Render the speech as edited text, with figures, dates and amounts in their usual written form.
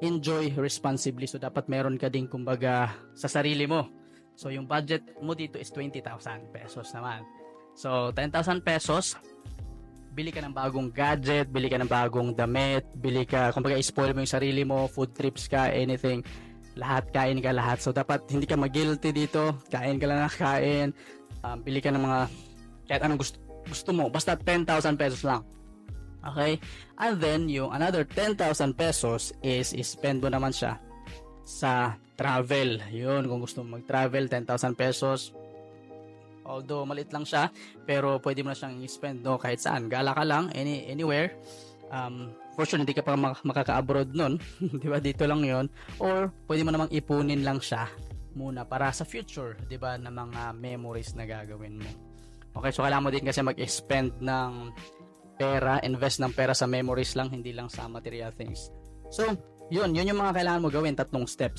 enjoy responsibly. So dapat meron ka din kumbaga sa sarili mo. So yung budget mo dito is 20,000 pesos naman. So 10,000 pesos, bili ka ng bagong gadget, bili ka ng bagong damit, bili ka, kumbaga spoil mo yung sarili mo, food trips ka, anything, lahat, kain ka lahat. So dapat hindi ka mag-guilty dito, kain ka lang na kain, bili ka ng mga kahit anong gusto mo, basta 10,000 pesos lang. Okay? And then yung another 10,000 pesos is spend mo naman siya sa travel. Yun, kung gusto mo mag-travel, 10,000 pesos. Although maliit lang siya, pero pwede mo na siyang i-spend no, kahit saan. Gala ka lang, anywhere. For sure, hindi ka pa makaka-abroad nun. Di ba? Dito lang yon. Or pwede mo namang ipunin lang siya muna para sa future, di ba, na mga memories na gagawin mo. Okay, so kailangan mo din kasi mag-spend ng pera, invest ng pera sa memories lang, hindi lang sa material things. So, yun yung mga kailangan mo gawin, tatlong steps.